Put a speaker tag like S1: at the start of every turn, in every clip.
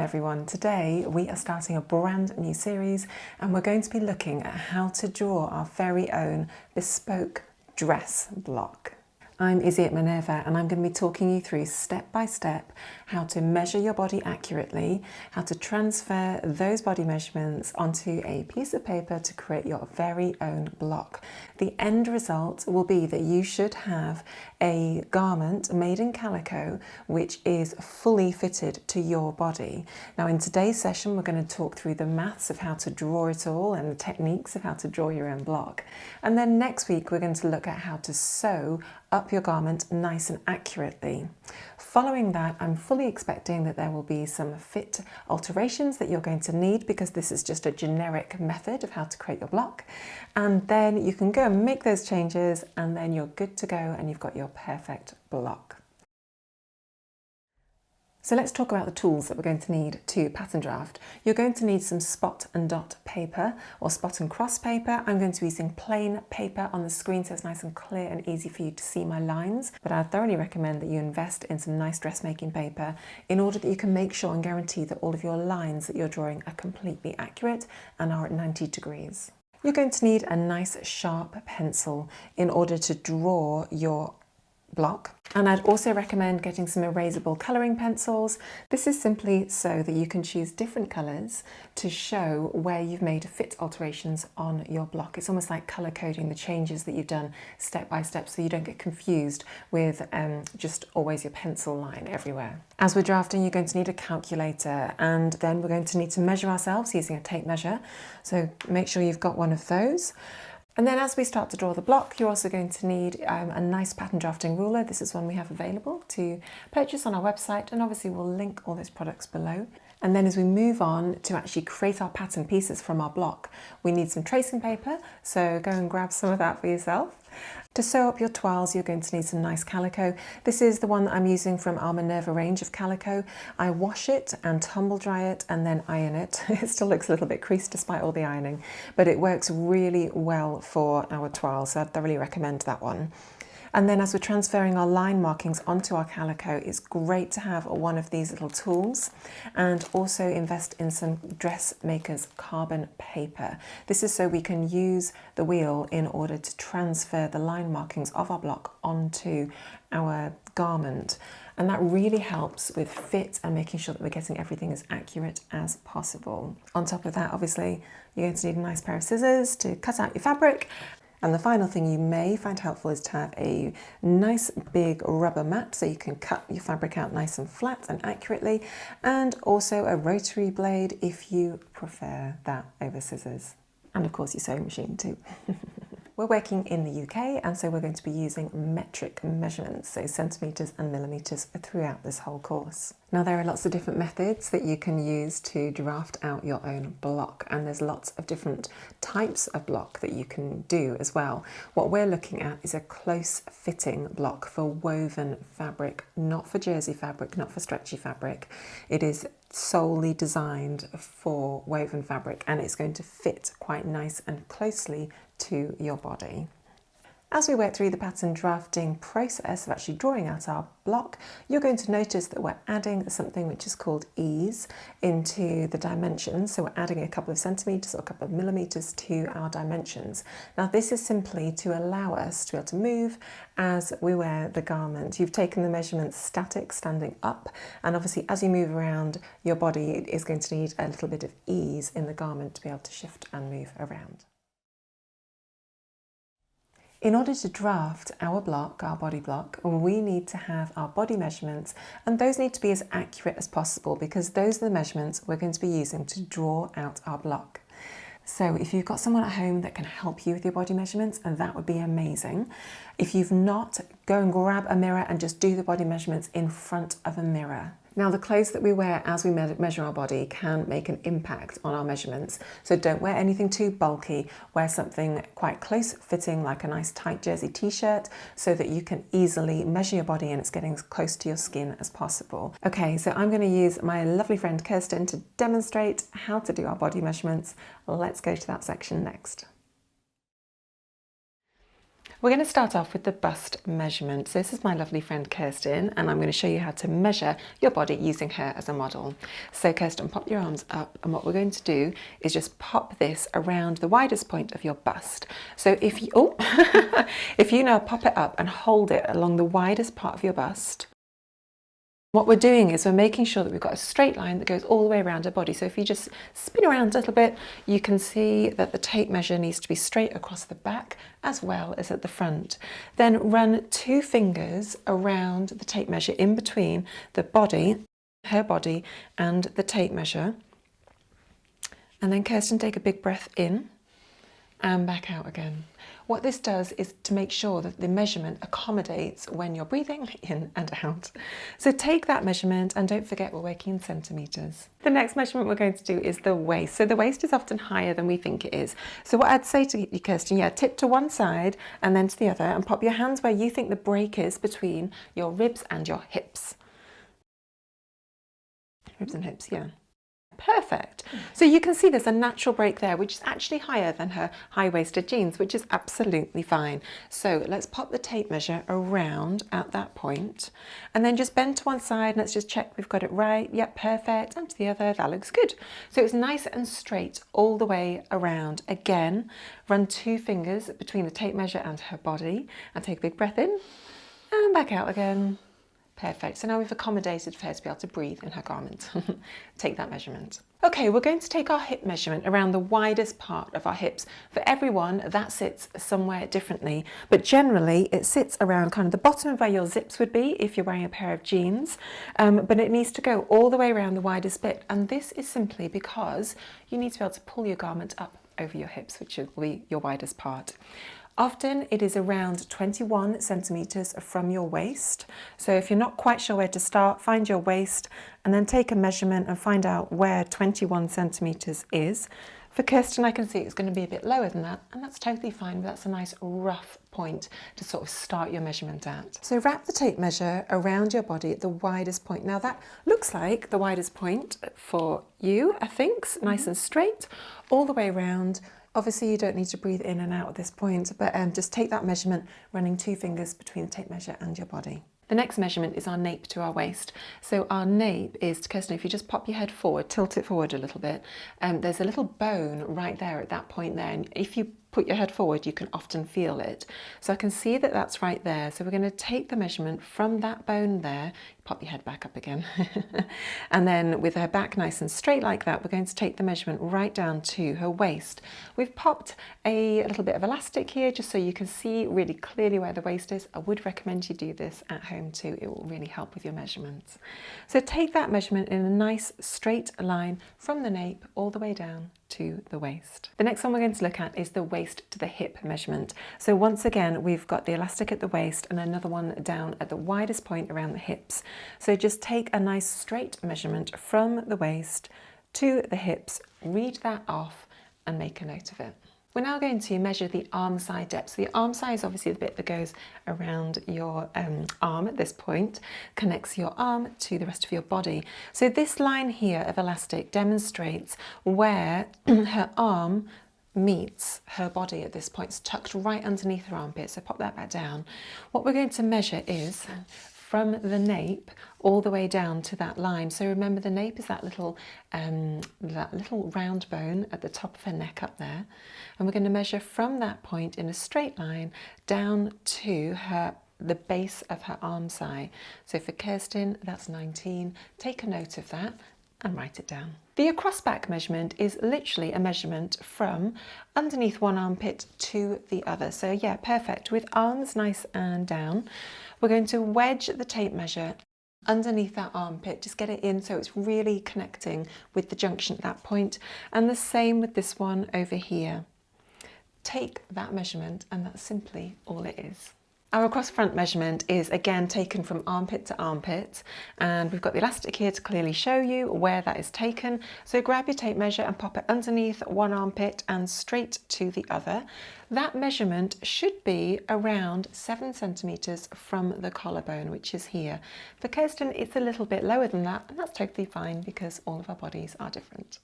S1: everyone. Today we are starting a brand new series and we're going to be looking at how to draw our very own bespoke dress block. I'm Izzy at Minerva and I'm going to be talking you through step by step how to measure your body accurately, how to transfer those body measurements onto a piece of paper to create your very own block. The end result will be that you should have a garment made in calico which is fully fitted to your body. Now in today's session we're going to talk through the maths of how to draw it all and the techniques of how to draw your own block. And then next week we're going to look at how to sew up your garment nice and accurately. Following that, I'm fully expecting that there will be some fit alterations that you're going to need because this is just a generic method of how to create your block. And then you can go and make those changes and then you're good to go and you've got your perfect block. So let's talk about the tools that we're going to need to pattern draft. You're going to need some spot and dot paper or spot and cross paper. I'm going to be using plain paper on the screen so it's nice and clear and easy for you to see my lines. But I thoroughly recommend that you invest in some nice dressmaking paper in order that you can make sure and guarantee that all of your lines that you're drawing are completely accurate and are at 90 degrees. You're going to need a nice sharp pencil in order to draw your block. And I'd also recommend getting some erasable colouring pencils. This is simply so that you can choose different colours to show where you've made fit alterations on your block. It's almost like colour coding the changes that you've done step by step so you don't get confused with just always your pencil line everywhere. As we're drafting, you're going to need a calculator and then we're going to need to measure ourselves using a tape measure. So make sure you've got one of those. And then as we start to draw the block, you're also going to need a nice pattern drafting ruler. This is one we have available to purchase on our website, and obviously we'll link all those products below. And then as we move on to actually create our pattern pieces from our block, we need some tracing paper, so go and grab some of that for yourself. To sew up your toiles, you're going to need some nice calico. This is the one that I'm using from our Minerva range of calico. I wash it and tumble dry it and then iron it. It still looks a little bit creased despite all the ironing, but it works really well for our toiles, so I'd thoroughly recommend that one. And then as we're transferring our line markings onto our calico, it's great to have one of these little tools and also invest in some dressmaker's carbon paper. This is so we can use the wheel in order to transfer the line markings of our block onto our garment. And that really helps with fit and making sure that we're getting everything as accurate as possible. On top of that, obviously, you're going to need a nice pair of scissors to cut out your fabric. And the final thing you may find helpful is to have a nice big rubber mat so you can cut your fabric out nice and flat and accurately, and also a rotary blade if you prefer that over scissors. And of course your sewing machine too. We're working in the UK and so we're going to be using metric measurements, so centimetres and millimetres throughout this whole course. Now there are lots of different methods that you can use to draft out your own block, and there's lots of different types of block that you can do as well. What we're looking at is a close fitting block for woven fabric, not for jersey fabric, not for stretchy fabric. It is solely designed for woven fabric and it's going to fit quite nice and closely to your body. As we work through the pattern drafting process of actually drawing out our block, you're going to notice that we're adding something which is called ease into the dimensions. So we're adding a couple of centimetres or a couple of millimetres to our dimensions. Now this is simply to allow us to be able to move as we wear the garment. You've taken the measurements static, standing up, and obviously as you move around, your body is going to need a little bit of ease in the garment to be able to shift and move around. In order to draft our block, our body block, we need to have our body measurements, and those need to be as accurate as possible because those are the measurements we're going to be using to draw out our block. So if you've got someone at home that can help you with your body measurements, that would be amazing. If you've not, go and grab a mirror and just do the body measurements in front of a mirror. Now the clothes that we wear as we measure our body can make an impact on our measurements. So don't wear anything too bulky, wear something quite close fitting like a nice tight jersey t-shirt so that you can easily measure your body and it's getting as close to your skin as possible. Okay, so I'm going to use my lovely friend Kirsten to demonstrate how to do our body measurements. Let's go to that section next. We're going to start off with the bust measurement. So this is my lovely friend Kirsten, and I'm going to show you how to measure your body using her as a model. So Kirsten, pop your arms up, and what we're going to do is just pop this around the widest point of your bust. So if you, if you now pop it up and hold it along the widest part of your bust, what we're doing is we're making sure that we've got a straight line that goes all the way around her body. So if you just spin around a little bit, you can see that the tape measure needs to be straight across the back as well as at the front. Then run 2 fingers around the tape measure in between the body, her body, and the tape measure. And then Kirsten, take a big breath in and back out again. What this does is to make sure that the measurement accommodates when you're breathing in and out. So take that measurement, and don't forget we're working in centimetres. The next measurement we're going to do is the waist. So the waist is often higher than we think it is. So what I'd say to you, Kirsten, tip to one side and then to the other, and pop your hands where you think the break is between your ribs and your hips. Ribs and hips, yeah. Perfect. So you can see there's a natural break there, which is actually higher than her high-waisted jeans, which is absolutely fine. So let's pop the tape measure around at that point, and then just bend to one side. Let's just check we've got it right. Yep, perfect. And to the other, that looks good. So it's nice and straight all the way around. Again, run 2 fingers between the tape measure and her body, and take a big breath in and back out again. Perfect. So now we've accommodated for her to be able to breathe in her garment. Take that measurement. Okay, we're going to take our hip measurement around the widest part of our hips. For everyone, that sits somewhere differently, but generally it sits around kind of the bottom of where your zips would be if you're wearing a pair of jeans, but it needs to go all the way around the widest bit. And this is simply because you need to be able to pull your garment up over your hips, which will be your widest part. Often it is around 21 centimetres from your waist. So if you're not quite sure where to start, find your waist and then take a measurement and find out where 21 centimetres is. For Kirsten, I can see it's going to be a bit lower than that, and that's totally fine, but that's a nice rough point to sort of start your measurement at. So wrap the tape measure around your body at the widest point. Now that looks like the widest point for you, I think, nice and straight, all the way around. Obviously you don't need to breathe in and out at this point, but just take that measurement, running 2 fingers between the tape measure and your body. The next measurement is our nape to our waist. So our nape is, Kirsten, if you just pop your head forward, tilt it forward a little bit, there's a little bone right there at that point there, and if you put your head forward, you can often feel it. So I can see that that's right there. So we're going to take the measurement from that bone there, pop your head back up again, and then with her back nice and straight like that, we're going to take the measurement right down to her waist. We've popped a little bit of elastic here just so you can see really clearly where the waist is. I would recommend you do this at home too. It will really help with your measurements. So take that measurement in a nice straight line from the nape all the way down to the waist. The next one we're going to look at is the waist to the hip measurement. So once again, we've got the elastic at the waist and another one down at the widest point around the hips. So just take a nice straight measurement from the waist to the hips, read that off and make a note of it. We're now going to measure the armscye depth. So the armscye is obviously the bit that goes around your arm at this point, connects your arm to the rest of your body. So this line here of elastic demonstrates where her arm meets her body at this point. It's tucked right underneath her armpit, so pop that back down. What we're going to measure is from the nape all the way down to that line. So remember, the nape is that little round bone at the top of her neck up there. And we're going to measure from that point in a straight line down to the base of her armscye. So for Kirsten, that's 19. Take a note of that and write it down. The across back measurement is literally a measurement from underneath one armpit to the other. So yeah, perfect. With arms nice and down, we're going to wedge the tape measure underneath that armpit. Just get it in so it's really connecting with the junction at that point. And the same with this one over here. Take that measurement and that's simply all it is. Our across front measurement is again taken from armpit to armpit, and we've got the elastic here to clearly show you where that is taken. So grab your tape measure and pop it underneath one armpit and straight to the other. That measurement should be around 7 centimetres from the collarbone, which is here. For Kirsten, it's a little bit lower than that, and that's totally fine because all of our bodies are different.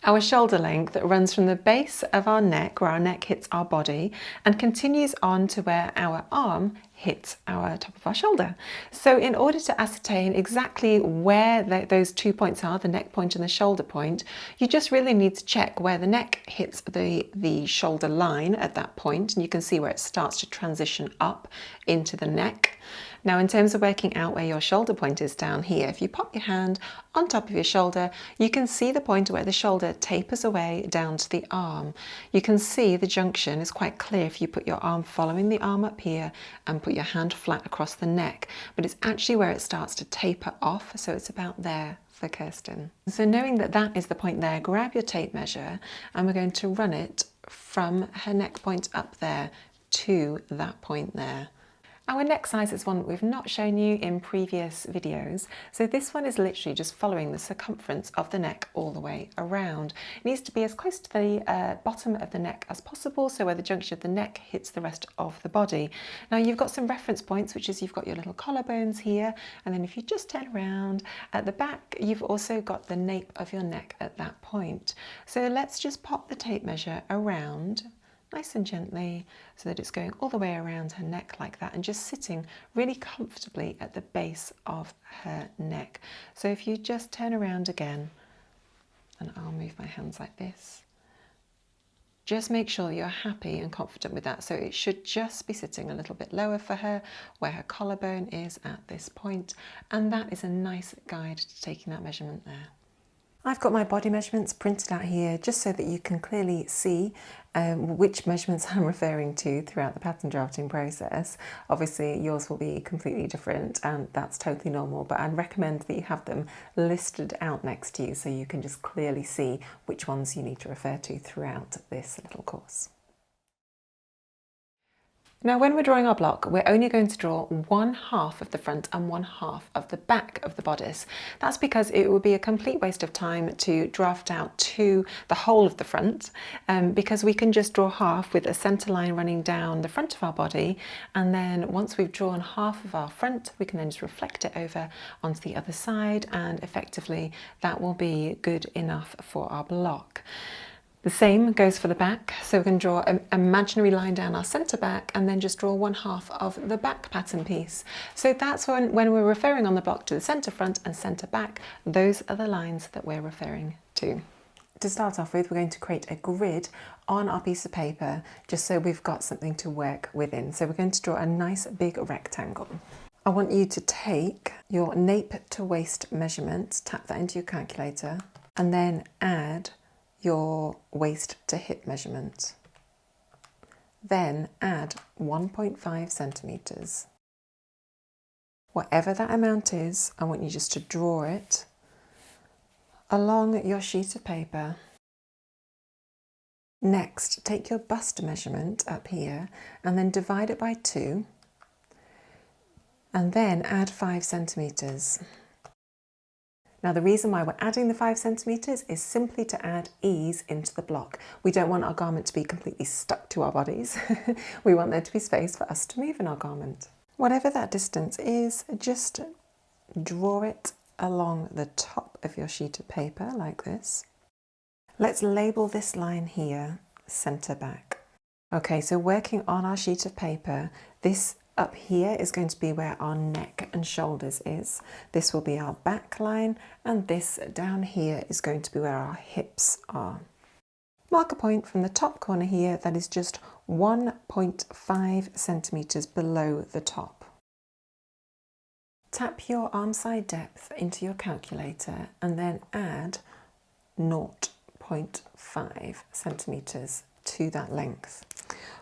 S1: Our shoulder length runs from the base of our neck, where our neck hits our body, and continues on to where our arm hits our top of our shoulder. So in order to ascertain exactly where those 2 points are, the neck point and the shoulder point, you just really need to check where the neck hits the shoulder line at that point, and you can see where it starts to transition up into the neck. Now, in terms of working out where your shoulder point is down here, if you pop your hand on top of your shoulder, you can see the point where the shoulder tapers away down to the arm. You can see the junction is quite clear if you put your arm following the arm up here and put your hand flat across the neck, but it's actually where it starts to taper off, so it's about there for Kirsten. So knowing that that is the point there, grab your tape measure and we're going to run it from her neck point up there to that point there. Our neck size is one that we've not shown you in previous videos. So this one is literally just following the circumference of the neck all the way around. It needs to be as close to the bottom of the neck as possible, so where the junction of the neck hits the rest of the body. Now you've got some reference points, which is you've got your little collarbones here, and then if you just turn around at the back, you've also got the nape of your neck at that point. So let's just pop the tape measure around nice and gently so that it's going all the way around her neck like that and just sitting really comfortably at the base of her neck. So if you just turn around again, and I'll move my hands like this, just make sure you're happy and confident with that. So it should just be sitting a little bit lower for her, where her collarbone is at this point, and that is a nice guide to taking that measurement there. I've got my body measurements printed out here just so that you can clearly see which measurements I'm referring to throughout the pattern drafting process. Obviously yours will be completely different and that's totally normal, but I'd recommend that you have them listed out next to you so you can just clearly see which ones you need to refer to throughout this little course. Now when we're drawing our block, we're only going to draw 1/2 of the front and 1/2 of the back of the bodice. That's because it would be a complete waste of time to draft out the whole of the front, because we can just draw half with a centre line running down the front of our body, and then once we've drawn half of our front, we can then just reflect it over onto the other side, and effectively that will be good enough for our block. The same goes for the back, so we can draw an imaginary line down our centre back and then just draw 1/2 of the back pattern piece. So that's when we're referring on the block to the centre front and centre back, those are the lines that we're referring to. To start off with, we're going to create a grid on our piece of paper, just so we've got something to work within. So we're going to draw a nice big rectangle. I want you to take your nape to waist measurement, tap that into your calculator, and then add your waist to hip measurement. Then add 1.5 centimetres. Whatever that amount is, I want you just to draw it along your sheet of paper. Next, take your bust measurement up here and then divide it by 2, and then add 5 centimetres. Now the reason why we're adding the 5 centimetres is simply to add ease into the block. We don't want our garment to be completely stuck to our bodies. We want there to be space for us to move in our garment. Whatever that distance is, just draw it along the top of your sheet of paper like this. Let's label this line here centre back. Okay, so working on our sheet of paper, this up here is going to be where our neck and shoulders is. This will be our back line, and this down here is going to be where our hips are. Mark a point from the top corner here that is just 1.5 centimetres below the top. Tap your armscye depth into your calculator and then add 0.5 centimetres to that length.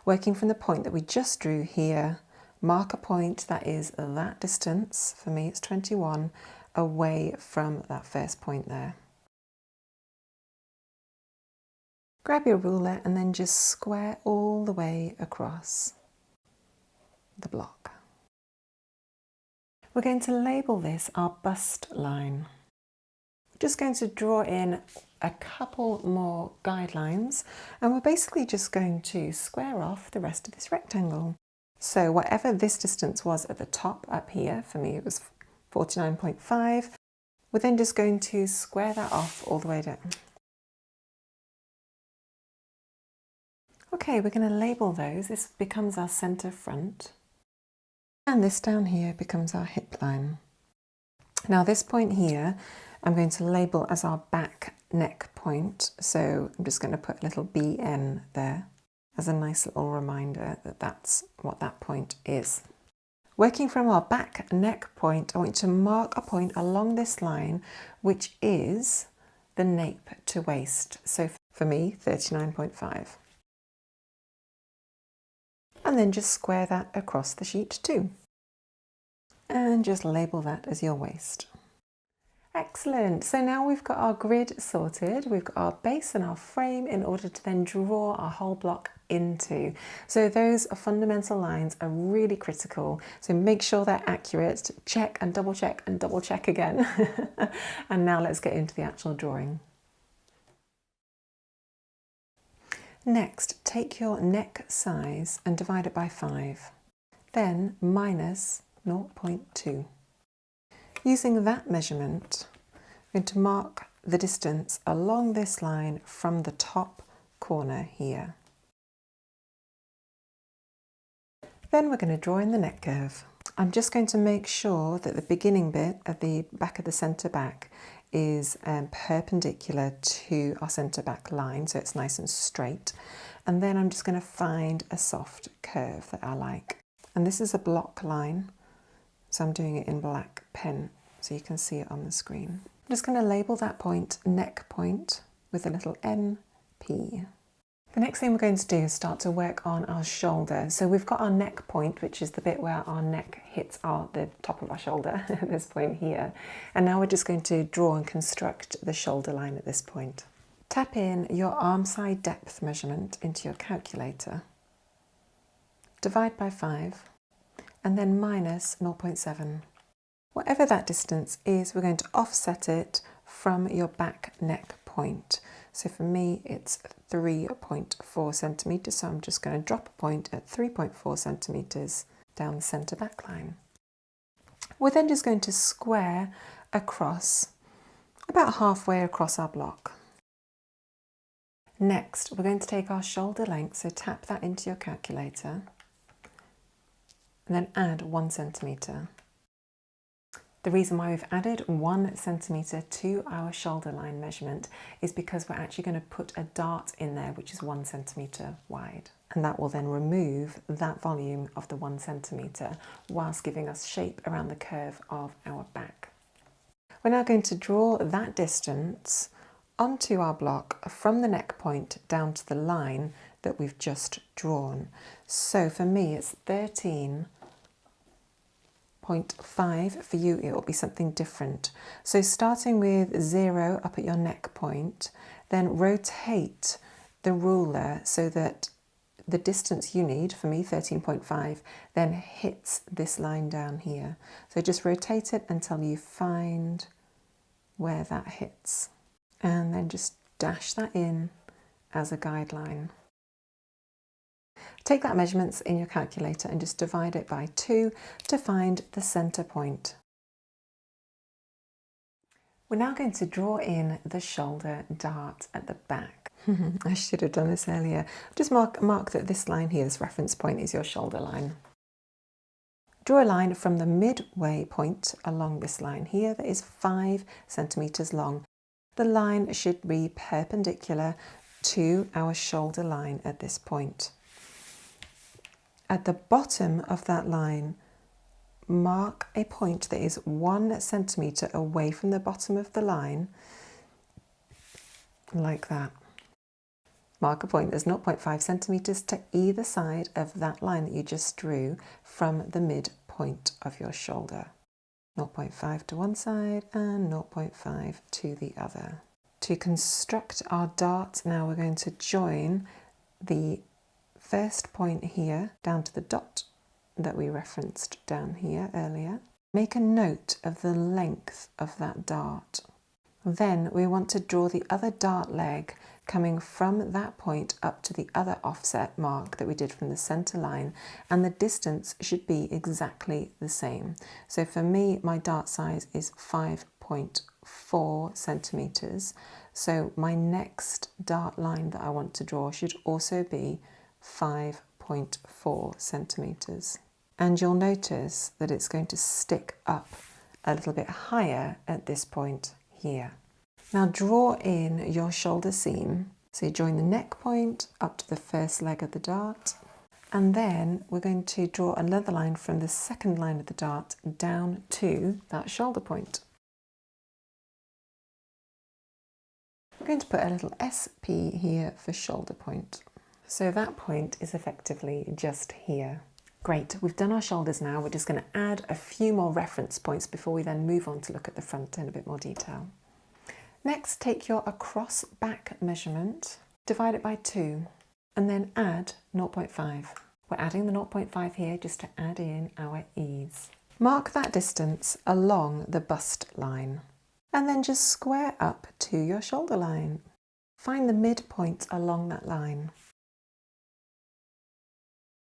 S1: Working from the point that we just drew here, mark a point that is that distance, for me it's 21, away from that first point there. Grab your ruler and then just square all the way across the block. We're going to label this our bust line. We're just going to draw in a couple more guidelines, and we're basically just going to square off the rest of this rectangle. So whatever this distance was at the top up here, for me it was 49.5, we're then just going to square that off all the way down. Okay, we're going to label those. This becomes our centre front. And this down here becomes our hip line. Now this point here, I'm going to label as our back neck point. So I'm just going to put a little BN there as a nice little reminder that that's what that point is. Working from our back neck point, I want you to mark a point along this line, which is the nape to waist. So for me, 39.5. And then just square that across the sheet too. And just label that as your waist. Excellent. So now we've got our grid sorted. We've got our base and our frame in order to then draw our whole block into. So those fundamental lines are really critical. So make sure they're accurate. Check and double check again. And now let's get into the actual drawing. Next, take your neck size and divide it by 5. Then minus 0.2. Using that measurement, I'm going to mark the distance along this line from the top corner here. Then we're going to draw in the neck curve. I'm just going to make sure that the beginning bit at the back of the centre back is perpendicular to our centre back line, so it's nice and straight. And then I'm just going to find a soft curve that I like. And this is a block line, so I'm doing it in black pen so you can see it on the screen. I'm just going to label that point neck point with a little NP. The next thing we're going to do is start to work on our shoulder. So we've got our neck point, which is the bit where our neck hits the top of our shoulder at this point here. And now we're just going to draw and construct the shoulder line at this point. Tap in your armscye depth measurement into your calculator. Divide by 5 and then minus 0.7. Whatever that distance is, we're going to offset it from your back neck point. So for me, it's 3.4 centimetres, so I'm just going to drop a point at 3.4 centimetres down the centre back line. We're then just going to square across, about halfway across our block. Next, we're going to take our shoulder length, so tap that into your calculator, and then add 1 centimetre. The reason why we've added 1 centimetre to our shoulder line measurement is because we're actually going to put a dart in there which is 1 centimetre wide, and that will then remove that volume of the 1 centimetre whilst giving us shape around the curve of our back. We're now going to draw that distance onto our block from the neck point down to the line that we've just drawn. So for me it's 13.5. For you it will be something different. So starting with 0 up at your neck point, then rotate the ruler so that the distance you need, for me 13.5, then hits this line down here. So just rotate it until you find where that hits, and then just dash that in as a guideline. Take that measurements in your calculator and just divide it by 2 to find the centre point. We're now going to draw in the shoulder dart at the back. I should have done this earlier. Just mark that this line here, this reference point, is your shoulder line. Draw a line from the midway point along this line here that is 5 centimetres long. The line should be perpendicular to our shoulder line at this point. At the bottom of that line, mark a point that is 1 centimetre away from the bottom of the line, like that. Mark a point that's 0.5 centimetres to either side of that line that you just drew from the midpoint of your shoulder. 0.5 to one side and 0.5 to the other. To construct our dart, now we're going to join the first point here down to the dot that we referenced down here earlier. Make a note of the length of that dart. Then we want to draw the other dart leg coming from that point up to the other offset mark that we did from the centre line, and the distance should be exactly the same. So for me, my dart size is 5.4 centimetres. So my next dart line that I want to draw should also be 5.4 centimetres. And you'll notice that it's going to stick up a little bit higher at this point here. Now draw in your shoulder seam. So you join the neck point up to the first leg of the dart, and then we're going to draw another line from the second line of the dart down to that shoulder point. We're going to put a little SP here for shoulder point. So that point is effectively just here. Great, we've done our shoulders now. We're just going to add a few more reference points before we then move on to look at the front in a bit more detail. Next, take your across back measurement, divide it by 2, and then add 0.5. We're adding the 0.5 here just to add in our ease. Mark that distance along the bust line, and then just square up to your shoulder line. Find the midpoint along that line.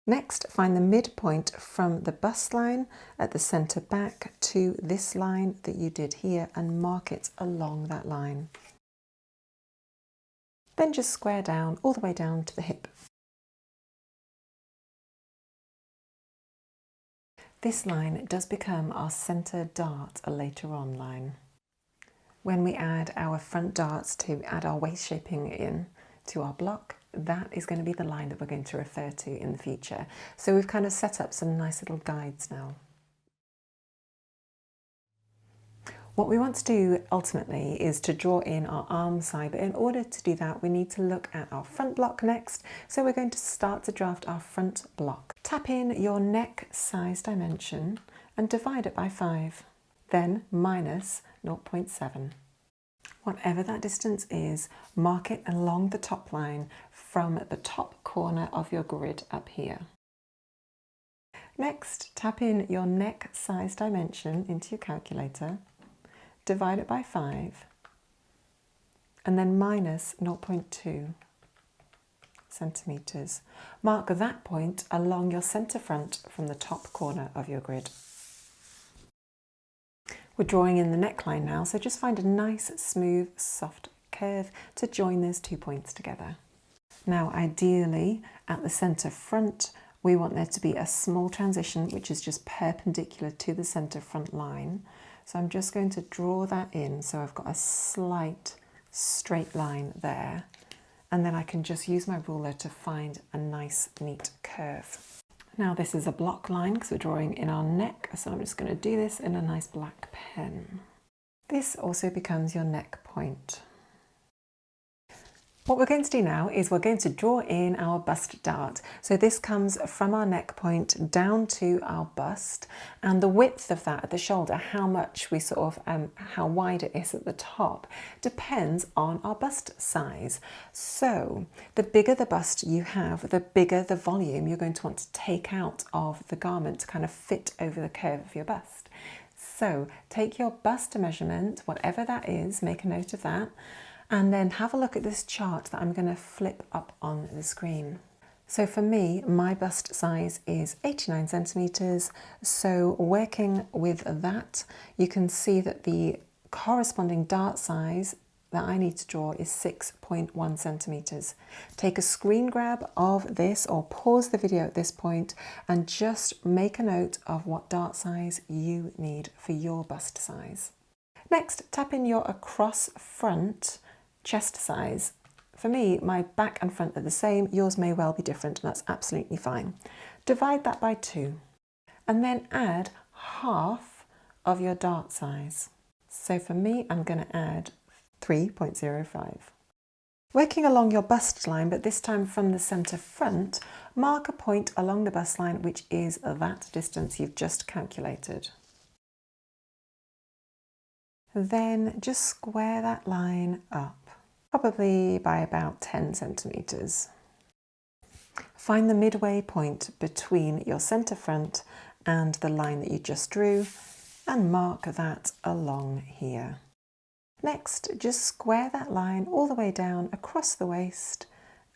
S1: Next, find the midpoint from the bust line at the centre back to this line that you did here and mark it along that line. Then just square down all the way down to the hip. This line does become our centre dart later on line. When we add our front darts to add our waist shaping in to our block, that is going to be the line that we're going to refer to in the future. So we've kind of set up some nice little guides now. What we want to do ultimately is to draw in our armscye, but in order to do that we need to look at our front block next. So we're going to start to draft our front block. Tap in your neck size dimension and divide it by 5, then minus 0.7. Whatever that distance is, mark it along the top line from the top corner of your grid up here. Next, tap in your neck size dimension into your calculator, divide it by 5, and then minus 0.2 centimetres. Mark that point along your centre front from the top corner of your grid. We're drawing in the neckline now, so just find a nice, smooth, soft curve to join those 2 points together. Now, ideally, at the centre front, we want there to be a small transition, which is just perpendicular to the centre front line. So I'm just going to draw that in, so I've got a slight straight line there, and then I can just use my ruler to find a nice, neat curve. Now this is a block line because we're drawing in our neck, so I'm just going to do this in a nice black pen. This also becomes your neck point. What we're going to do now is we're going to draw in our bust dart. So this comes from our neck point down to our bust, and the width of that at the shoulder, how much we sort of, how wide it is at the top, depends on our bust size. So the bigger the bust you have, the bigger the volume you're going to want to take out of the garment to kind of fit over the curve of your bust. So take your bust measurement, whatever that is, make a note of that, and then have a look at this chart that I'm going to flip up on the screen. So for me, my bust size is 89 centimetres. So working with that, you can see that the corresponding dart size that I need to draw is 6.1 centimetres. Take a screen grab of this or pause the video at this point and just make a note of what dart size you need for your bust size. Next, tap in your across front chest size. For me, my back and front are the same. Yours may well be different, and that's absolutely fine. Divide that by 2 and then add half of your dart size. So for me, I'm going to add 3.05. Working along your bust line, but this time from the centre front, mark a point along the bust line which is that distance you've just calculated. Then just square that line up, probably by about 10 centimetres. Find the midway point between your centre front and the line that you just drew and mark that along here. Next, just square that line all the way down across the waist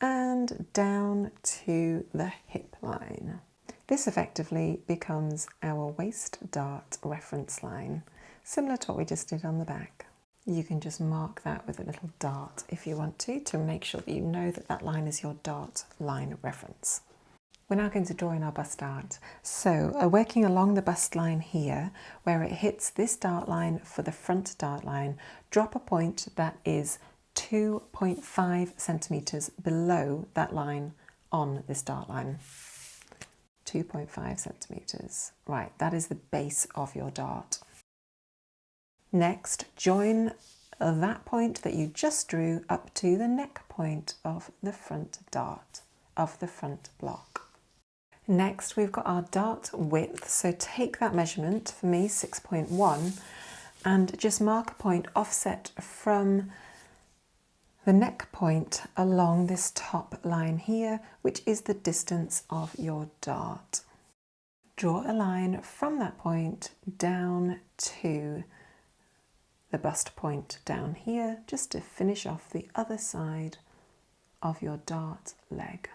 S1: and down to the hip line. This effectively becomes our waist dart reference line, similar to what we just did on the back. You can just mark that with a little dart if you want to make sure that you know that that line is your dart line reference. We're now going to draw in our bust dart. So working along the bust line here, where it hits this dart line for the front dart line, drop a point that is 2.5 centimetres below that line on this dart line. 2.5 centimetres. Right, that is the base of your dart. Next, join that point that you just drew up to the neck point of the front dart, of the front block. Next, we've got our dart width. So take that measurement, for me 6.1, and just mark a point offset from the neck point along this top line here, which is the distance of your dart. Draw a line from that point down to the bust point down here, just to finish off the other side of your dart leg.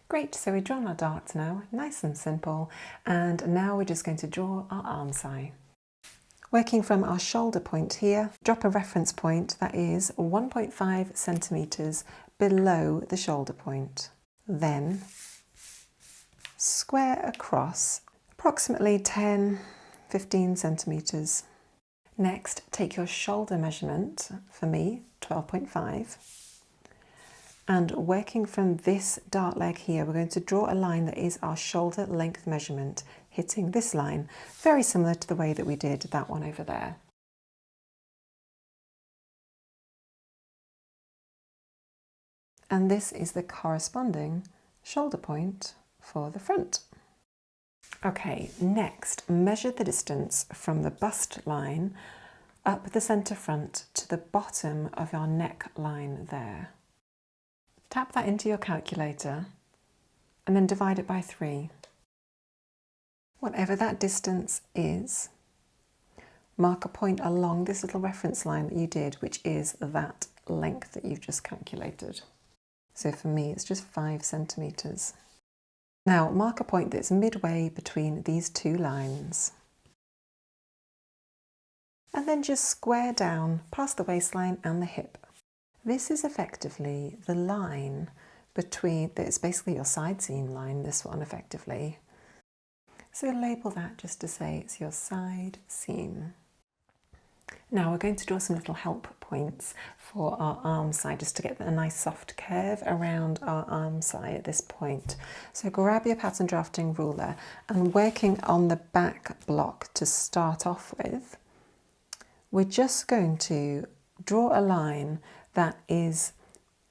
S1: Great, so we've drawn our darts now, nice and simple, and now we're just going to draw our armscye. Working from our shoulder point here, drop a reference point that is 1.5 centimetres below the shoulder point. Then square across approximately 10-15 centimetres. Next, take your shoulder measurement, for me 12.5, and working from this dart leg here, we're going to draw a line that is our shoulder length measurement, hitting this line, very similar to the way that we did that one over there. And this is the corresponding shoulder point for the front. Okay, next, measure the distance from the bust line up the centre front to the bottom of your neckline there. Tap that into your calculator and then divide it by 3. Whatever that distance is, mark a point along this little reference line that you did, which is that length that you've just calculated. So for me, it's just 5 centimetres. Now mark a point that's midway between these two lines. And then just square down past the waistline and the hip. This is effectively the line between, it's basically your side seam line, this one effectively. So label that just to say it's your side seam. Now we're going to draw some little help points for our armscye, just to get a nice soft curve around our armscye at this point. So grab your pattern drafting ruler and working on the back block to start off with, we're just going to draw a line that is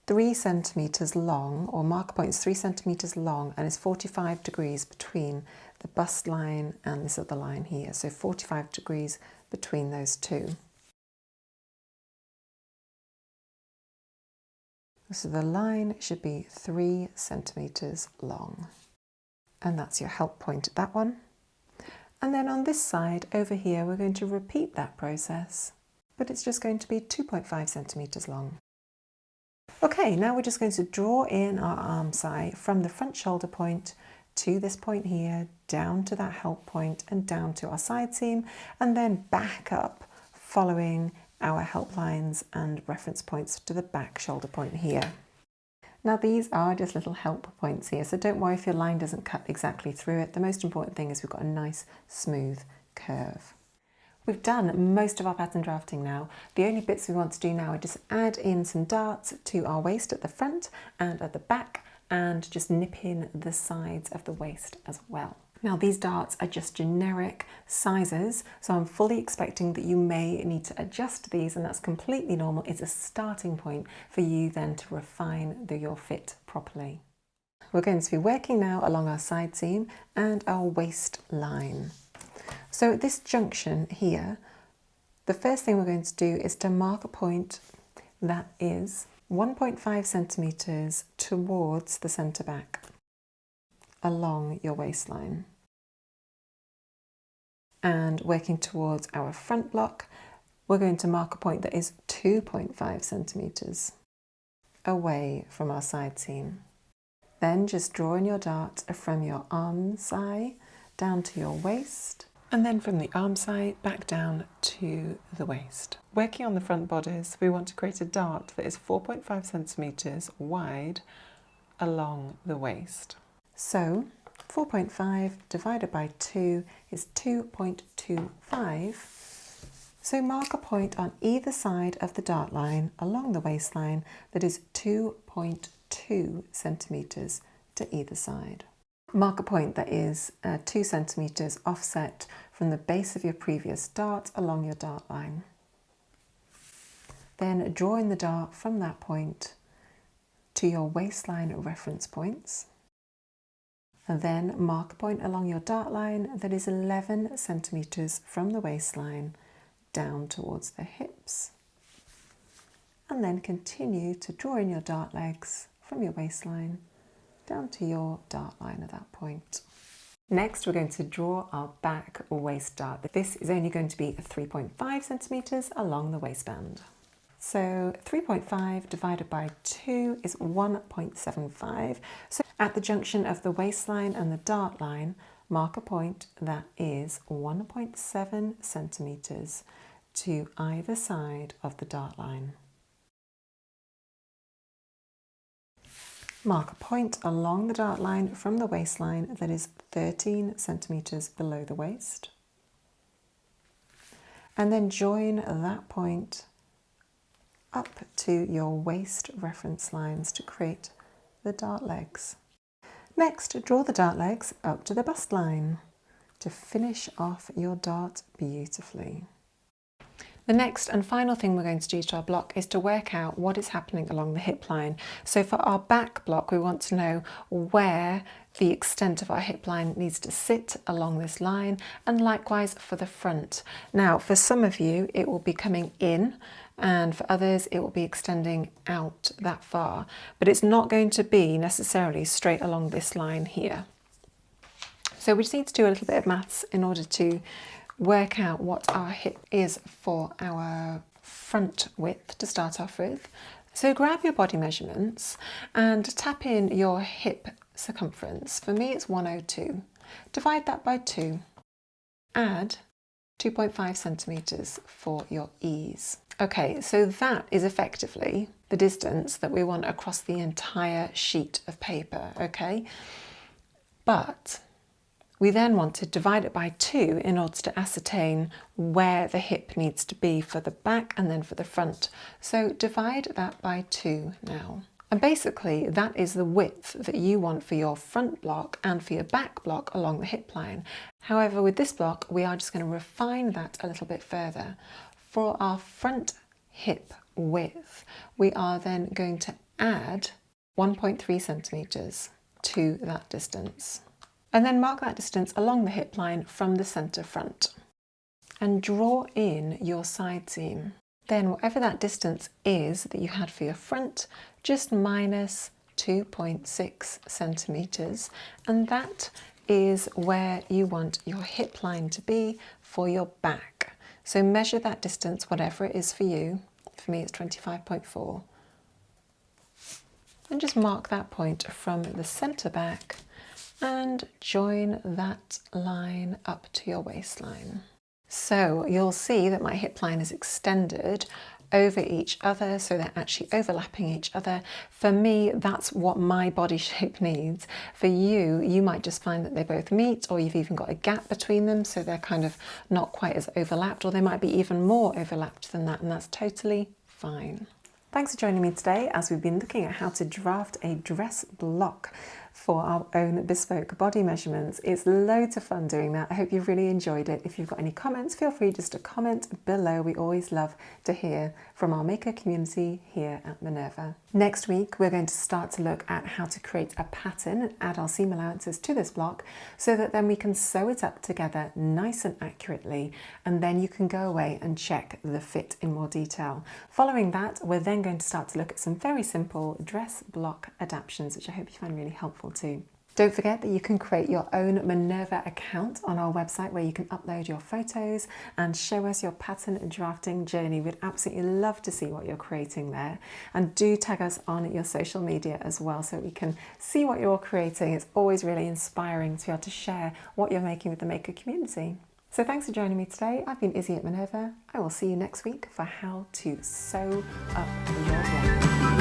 S1: 3 centimetres long, or mark point is 3 centimetres long, and is 45 degrees between the bust line and this other line here. So 45 degrees between those two. So the line should be 3 centimetres long. And that's your help point at that one. And then on this side over here, we're going to repeat that process, but it's just going to be 2.5 centimetres long. Okay, now we're just going to draw in our armscye from the front shoulder point to this point here, down to that help point and down to our side seam, and then back up following our help lines and reference points to the back shoulder point here. Now these are just little help points here, so don't worry if your line doesn't cut exactly through it. The most important thing is we've got a nice smooth curve. We've done most of our pattern drafting now. The only bits we want to do now are just add in some darts to our waist at the front and at the back, and just nip in the sides of the waist as well. Now these darts are just generic sizes, so I'm fully expecting that you may need to adjust these, and that's completely normal. It's a starting point for you then to refine your fit properly. We're going to be working now along our side seam and our waistline. So at this junction here, the first thing we're going to do is to mark a point that is 1.5 centimetres towards the centre back along your waistline. And working towards our front block, we're going to mark a point that is 2.5 centimetres away from our side seam. Then just draw in your dart from your armscye down to your waist, And then from the armscye back down to the waist. Working on the front bodice, we want to create a dart that is 4.5 centimetres wide along the waist. So 4.5 divided by 2 is 2.25. So mark a point on either side of the dart line along the waistline that is 2.2 centimetres to either side. Mark a point that is 2 centimetres offset from the base of your previous dart along your dart line. Then draw in the dart from that point to your waistline reference points. And then mark a point along your dart line that is 11 centimetres from the waistline down towards the hips. And then continue to draw in your dart legs from your waistline down to your dart line at that point. Next, we're going to draw our back waist dart. This is only going to be 3.5 centimetres along the waistband. So 3.5 divided by 2 is 1.75. So at the junction of the waistline and the dart line, mark a point that is 1.7 centimetres to either side of the dart line. Mark a point along the dart line from the waistline that is 13 centimetres below the waist. And then join that point up to your waist reference lines to create the dart legs. Next, draw the dart legs up to the bust line to finish off your dart beautifully. The next and final thing we're going to do to our block is to work out what is happening along the hip line. So for our back block, we want to know where the extent of our hip line needs to sit along this line, and likewise for the front. Now, for some of you, it will be coming in, and for others, it will be extending out that far, but it's not going to be necessarily straight along this line here. So we just need to do a little bit of maths in order to work out what our hip is for our front width to start off with. So grab your body measurements and tap in your hip circumference. For me, it's 102. Divide that by 2. Add 2.5 centimetres for your ease. Okay, so that is effectively the distance that we want across the entire sheet of paper, okay? But we then want to divide it by 2 in order to ascertain where the hip needs to be for the back and then for the front. So divide that by 2 now. And basically that is the width that you want for your front block and for your back block along the hip line. However, with this block, we are just going to refine that a little bit further. For our front hip width, we are then going to add 1.3 centimetres to that distance. And then mark that distance along the hip line from the centre front. And draw in your side seam. Then whatever that distance is that you had for your front, just minus 2.6 centimetres. And that is where you want your hip line to be for your back. So measure that distance, whatever it is for you. For me, it's 25.4. And just mark that point from the centre back and join that line up to your waistline. So you'll see that my hip line is extended over each other, so they're actually overlapping each other. For me, that's what my body shape needs. For you, you might just find that they both meet, or you've even got a gap between them, so they're kind of not quite as overlapped, or they might be even more overlapped than that, and that's totally fine. Thanks for joining me today as we've been looking at how to draft a dress block for our own bespoke body measurements. It's loads of fun doing that. I hope you've really enjoyed it. If you've got any comments, feel free just to comment below. We always love to hear from our maker community here at Minerva. Next week, we're going to start to look at how to create a pattern and add our seam allowances to this block so that then we can sew it up together nice and accurately, and then you can go away and check the fit in more detail. Following that, we're then going to start to look at some very simple dress block adaptations, which I hope you find really helpful too. Don't forget that you can create your own Minerva account on our website where you can upload your photos and show us your pattern drafting journey. We'd absolutely love to see what you're creating there. And do tag us on your social media as well so we can see what you're creating. It's always really inspiring to be able to share what you're making with the maker community. So thanks for joining me today. I've been Izzy at Minerva. I will see you next week for how to sew up your blouse.